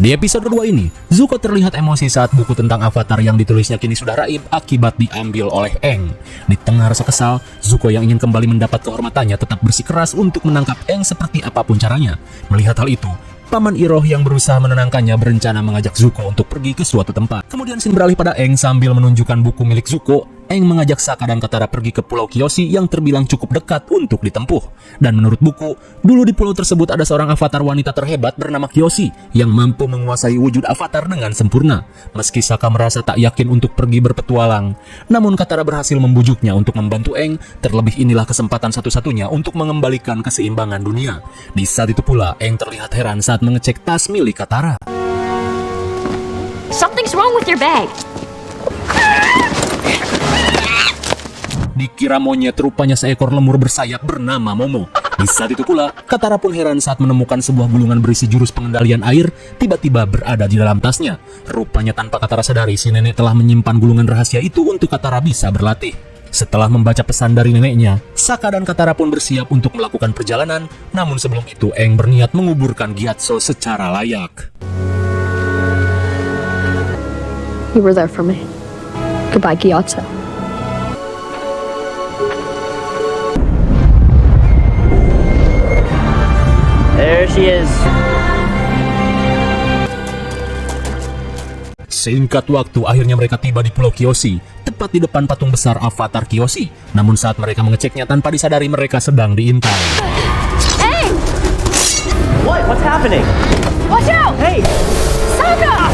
Di episode kedua ini, Zuko terlihat emosi saat buku tentang Avatar yang ditulisnya kini sudah raib akibat diambil oleh Aang. Di tengah rasa kesal, Zuko yang ingin kembali mendapat kehormatannya tetap bersikeras untuk menangkap Aang seperti apapun caranya. Melihat hal itu, Paman Iroh yang berusaha menenangkannya berencana mengajak Zuko untuk pergi ke suatu tempat. Kemudian scene beralih pada Aang sambil menunjukkan buku milik Zuko. Aang mengajak Sokka dan Katara pergi ke Pulau Kyoshi yang terbilang cukup dekat untuk ditempuh. Dan menurut buku, dulu di pulau tersebut ada seorang avatar wanita terhebat bernama Kyoshi yang mampu menguasai wujud avatar dengan sempurna. Meski Sokka merasa tak yakin untuk pergi berpetualang, namun Katara berhasil membujuknya untuk membantu Aang. Terlebih inilah kesempatan satu-satunya untuk mengembalikan keseimbangan dunia. Di saat itu pula, Aang terlihat heran saat mengecek tas milik Katara. Something's wrong with your bag. Dikira monyet, rupanya seekor lemur bersayap bernama Momo. Di saat itu pula, Katara pun heran saat menemukan sebuah gulungan berisi jurus pengendalian air tiba-tiba berada di dalam tasnya. Rupanya tanpa Katara sadari, si nenek telah menyimpan gulungan rahasia itu untuk Katara bisa berlatih. Setelah membaca pesan dari neneknya, Sokka dan Katara pun bersiap untuk melakukan perjalanan. Namun sebelum itu, Aang berniat menguburkan Gyatso secara layak. You were there for me. Goodbye, Gyatso. There she is. Singkat waktu, akhirnya mereka tiba di Pulau Kyoshi, tepat di depan patung besar Avatar Kyoshi. Namun saat mereka mengeceknya, tanpa disadari mereka sedang diintai. Hey! What? What's happening? Watch out! Hey! Sokka!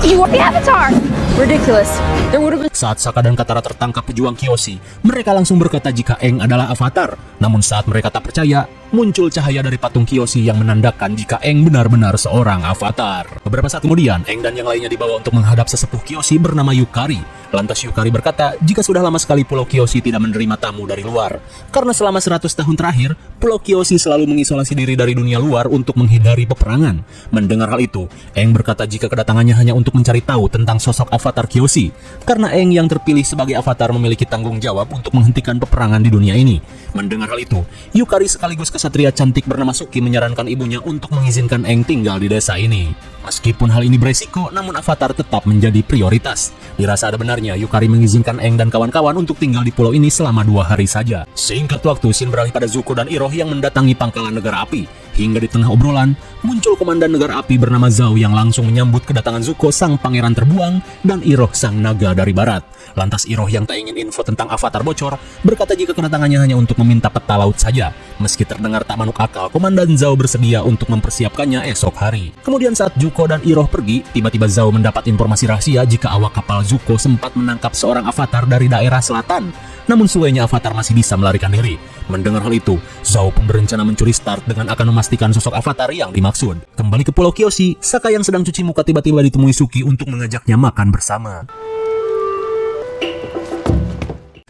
You are the Avatar! Ridiculous. There would have been... Saat Sokka dan Katara tertangkap pejuang Kyoshi, mereka langsung berkata jika Aang adalah Avatar. Namun saat mereka tak percaya, muncul cahaya dari patung Kyoshi yang menandakan jika Aang benar-benar seorang Avatar. Beberapa saat kemudian, Aang dan yang lainnya dibawa untuk menghadap sesepuh Kyoshi bernama Yukari. Lantas Yukari berkata jika sudah lama sekali Pulau Kyoshi tidak menerima tamu dari luar. Karena selama 100 tahun terakhir, Pulau Kyoshi selalu mengisolasi diri dari dunia luar untuk menghindari peperangan. Mendengar hal itu, Aang berkata jika kedatangannya hanya untuk mencari tahu tentang sosok Avatar Kyoshi. Karena Aang yang terpilih sebagai Avatar memiliki tanggung jawab untuk menghentikan peperangan di dunia ini. Mendengar hal itu, Yukari sekaligus kesatria cantik bernama Suki menyarankan ibunya untuk mengizinkan Aang tinggal di desa ini. Meskipun hal ini beresiko, namun Avatar tetap menjadi prioritas. Dirasa ada benarnya Yukari mengizinkan Aang dan kawan-kawan untuk tinggal di pulau ini selama 2 hari saja. Singkat waktu, scene beralih pada Zuko dan Iroh yang mendatangi pangkalan negara api. Hingga di tengah obrolan, muncul komandan negara api bernama Zhao yang langsung menyambut kedatangan Zuko, sang pangeran terbuang, dan Iroh, sang naga dari barat. Lantas Iroh yang tak ingin info tentang Avatar bocor, berkata jika kedatangannya hanya untuk meminta peta laut saja. Meski terdengar tak manuk akal, komandan Zhao bersedia untuk mempersiapkannya esok hari. Kemudian saat Zuko dan Iroh pergi, tiba-tiba Zhao mendapat informasi rahasia jika awak kapal Zuko sempat menangkap seorang Avatar dari daerah selatan. Namun suenya Avatar masih bisa melarikan diri. Mendengar hal itu, Zhao pun berencana mencuri start dengan akan memastikan sosok Avatar yang dimaksud. Kembali ke Pulau Kyoshi, Sokka yang sedang cuci muka tiba-tiba ditemui Suki untuk mengajaknya makan bersama.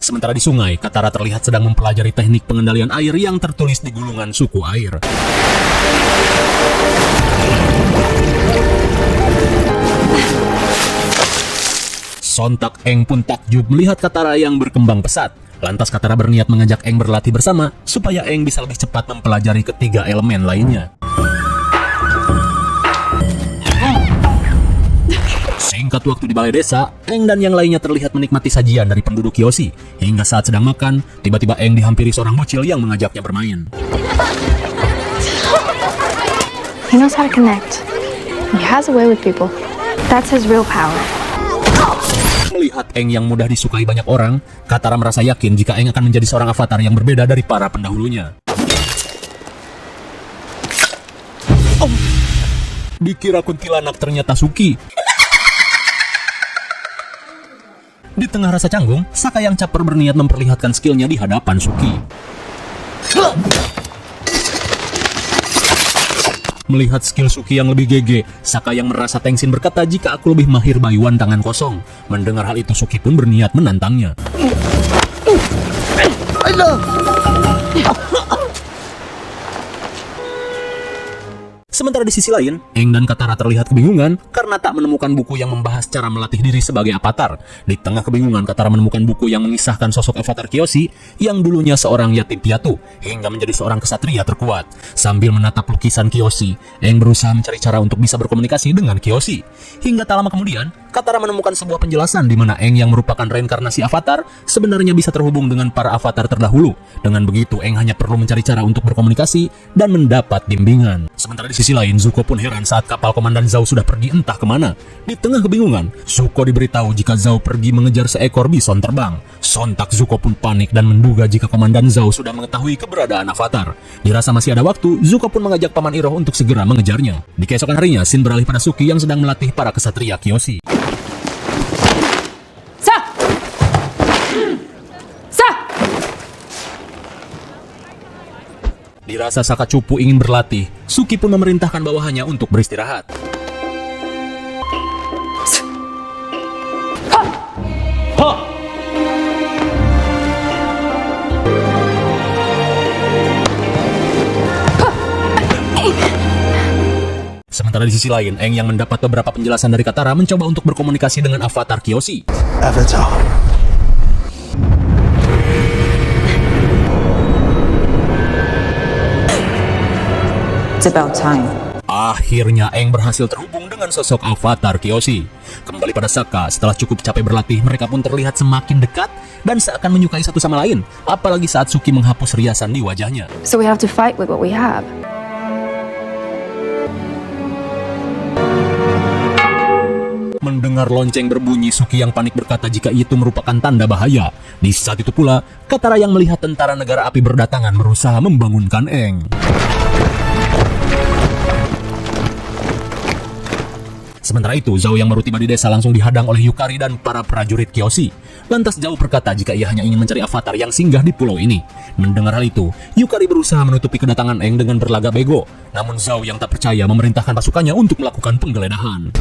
Sementara di sungai, Katara terlihat sedang mempelajari teknik pengendalian air yang tertulis di gulungan suku air. Sontak Aang pun takjub melihat Katara yang berkembang pesat. Lantas Katara berniat mengajak Aang berlatih bersama supaya Aang bisa lebih cepat mempelajari ketiga elemen lainnya. Singkat waktu di balai desa, Aang dan yang lainnya terlihat menikmati sajian dari penduduk Kyoshi. Hingga saat sedang makan, tiba-tiba Aang dihampiri seorang bocil yang mengajaknya bermain. He knows how to connect. He has a way with people. That's his real power. Melihat Aang yang mudah disukai banyak orang, Katara merasa yakin jika Aang akan menjadi seorang Avatar yang berbeda dari para pendahulunya. Oh, dikira kuntilanak ternyata Suki. Di tengah rasa canggung, Sokka yang caper berniat memperlihatkan skillnya di hadapan Suki. Melihat skill Suki yang lebih GG, Sokka yang merasa tengsin berkata jika aku lebih mahir Bayuan tangan kosong. Mendengar hal itu, Suki pun berniat menantangnya. Sementara di sisi lain, Aang dan Katara terlihat kebingungan karena tak menemukan buku yang membahas cara melatih diri sebagai avatar. Di tengah kebingungan, Katara menemukan buku yang mengisahkan sosok avatar Kyoshi yang dulunya seorang yatim piatu hingga menjadi seorang kesatria terkuat. Sambil menatap lukisan Kyoshi, Aang berusaha mencari cara untuk bisa berkomunikasi dengan Kyoshi. Hingga tak lama kemudian, Katara menemukan sebuah penjelasan di mana Aang yang merupakan reinkarnasi avatar sebenarnya bisa terhubung dengan para avatar terdahulu. Dengan begitu, Aang hanya perlu mencari cara untuk berkomunikasi dan mendapat bimbingan. Sementara di sisi lain, Zuko pun heran saat kapal Komandan Zhao sudah pergi entah kemana. Di tengah kebingungan, Zuko diberitahu jika Zhao pergi mengejar seekor bison terbang. Sontak Zuko pun panik dan menduga jika Komandan Zhao sudah mengetahui keberadaan avatar. Dirasa masih ada waktu, Zuko pun mengajak Paman Iroh untuk segera mengejarnya. Di keesokan harinya, scene beralih pada Suki yang sedang melatih para kesatria Kyoshi. Dirasa Saka cupu ingin berlatih, Suki pun memerintahkan bawahannya untuk beristirahat. Sementara di sisi lain, Aang yang mendapat beberapa penjelasan dari Katara mencoba untuk berkomunikasi dengan avatar Kyoshi. Avatar. It's about time. Akhirnya Aang berhasil terhubung dengan sosok avatar Kyoshi. Kembali pada Sokka, setelah cukup capek berlatih, mereka pun terlihat semakin dekat dan seakan menyukai satu sama lain. Apalagi saat Suki menghapus riasan di wajahnya. So we have to fight with what we have. Mendengar lonceng berbunyi, Suki yang panik berkata jika itu merupakan tanda bahaya. Di saat itu pula, Katara yang melihat tentara negara api berdatangan berusaha membangunkan Aang. Sementara itu, Zhao yang baru tiba di desa langsung dihadang oleh Yukari dan para prajurit Kyoshi. Lantas Zhao berkata jika ia hanya ingin mencari avatar yang singgah di pulau ini. Mendengar hal itu, Yukari berusaha menutupi kedatangan Aang dengan berlagak bego. Namun Zhao yang tak percaya memerintahkan pasukannya untuk melakukan penggeledahan.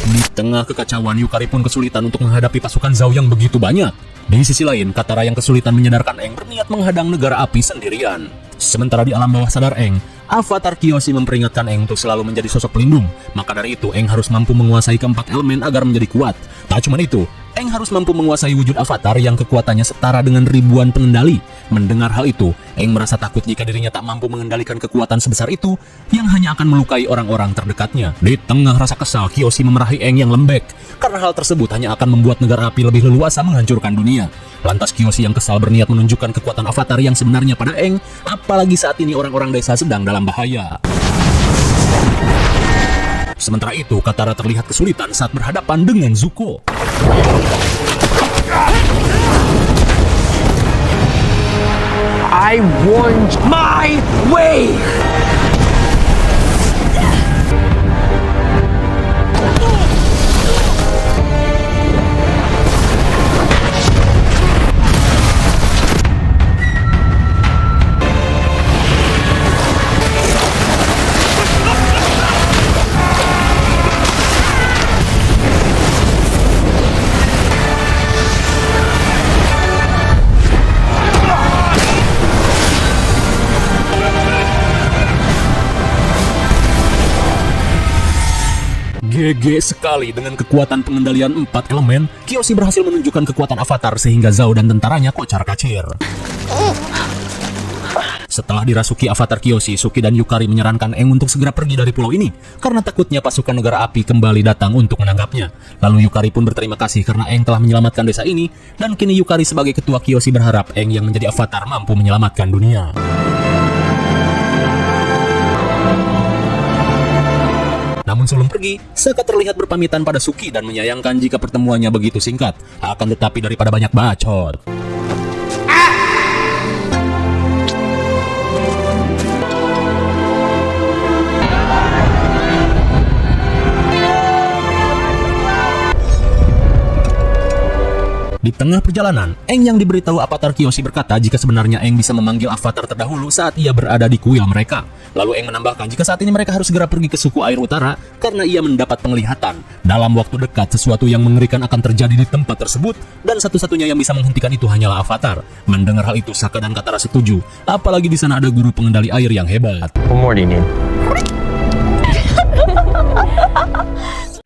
Di tengah kekacauan, Yukari pun kesulitan untuk menghadapi pasukan Zhao yang begitu banyak. Di sisi lain, Katara yang kesulitan menyadarkan Aang berniat menghadang negara api sendirian. Sementara di alam bawah sadar Aang, avatar Kyoshi memperingatkan Aang untuk selalu menjadi sosok pelindung. Maka dari itu, Aang harus mampu menguasai keempat elemen agar menjadi kuat. Tak cuma itu, Aang harus mampu menguasai wujud avatar yang kekuatannya setara dengan ribuan pengendali. Mendengar hal itu, Aang merasa takut jika dirinya tak mampu mengendalikan kekuatan sebesar itu yang hanya akan melukai orang-orang terdekatnya. Di tengah rasa kesal, Kyoshi memerahi Aang yang lembek. Karena hal tersebut hanya akan membuat negara api lebih leluasa menghancurkan dunia. Lantas Kyoshi yang kesal berniat menunjukkan kekuatan avatar yang sebenarnya pada Aang, apalagi saat ini orang-orang desa sedang dalam bahaya. Sementara itu, Katara terlihat kesulitan saat berhadapan dengan Zuko. I want my way! GG sekali dengan kekuatan pengendalian 4 elemen, Kyoshi berhasil menunjukkan kekuatan avatar sehingga Zhao dan tentaranya kocar-kacir. Setelah dirasuki avatar Kyoshi, Suki dan Yukari menyarankan Aang untuk segera pergi dari pulau ini karena takutnya pasukan negara api kembali datang untuk menangkapnya. Lalu Yukari pun berterima kasih karena Aang telah menyelamatkan desa ini, dan kini Yukari sebagai ketua Kyoshi berharap Aang yang menjadi avatar mampu menyelamatkan dunia. Namun sebelum pergi, Sokka terlihat berpamitan pada Suki dan menyayangkan jika pertemuannya begitu singkat. Akan tetapi daripada banyak bacot, Di Di tengah perjalanan, Aang yang diberitahu Avatar Kyoshi berkata jika sebenarnya Aang bisa memanggil Avatar terdahulu saat ia berada di kuil mereka. Lalu Aang menambahkan jika saat ini mereka harus segera pergi ke suku air utara karena ia mendapat penglihatan dalam waktu dekat sesuatu yang mengerikan akan terjadi di tempat tersebut dan satu-satunya yang bisa menghentikan itu hanyalah Avatar. Mendengar hal itu, Sokka dan Katara setuju, apalagi di sana ada guru pengendali air yang hebat. What more do you need?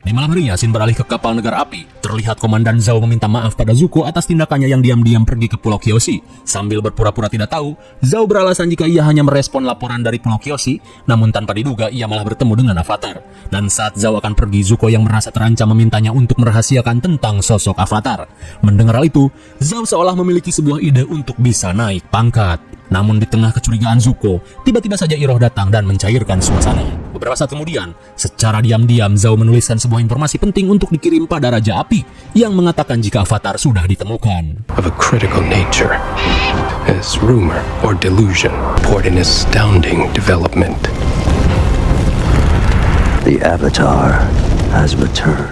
Di malam harinya, Shin beralih ke kapal negara api. Terlihat Komandan Zhao meminta maaf pada Zuko atas tindakannya yang diam-diam pergi ke Pulau Kyoshi. Sambil berpura-pura tidak tahu, Zhao beralasan jika ia hanya merespon laporan dari Pulau Kyoshi, namun tanpa diduga ia malah bertemu dengan Avatar. Dan saat Zhao akan pergi, Zuko yang merasa terancam memintanya untuk merahasiakan tentang sosok Avatar. Mendengar hal itu, Zhao seolah memiliki sebuah ide untuk bisa naik pangkat. Namun di tengah kecurigaan Zuko, tiba-tiba saja Iroh datang dan mencairkan suasana. Beberapa saat kemudian, secara diam-diam Zhao menuliskan sebuah informasi penting untuk dikirim pada Raja Api yang mengatakan jika Avatar sudah ditemukan. Of a critical nature, as rumor or delusion, poured an astounding development. The Avatar has returned.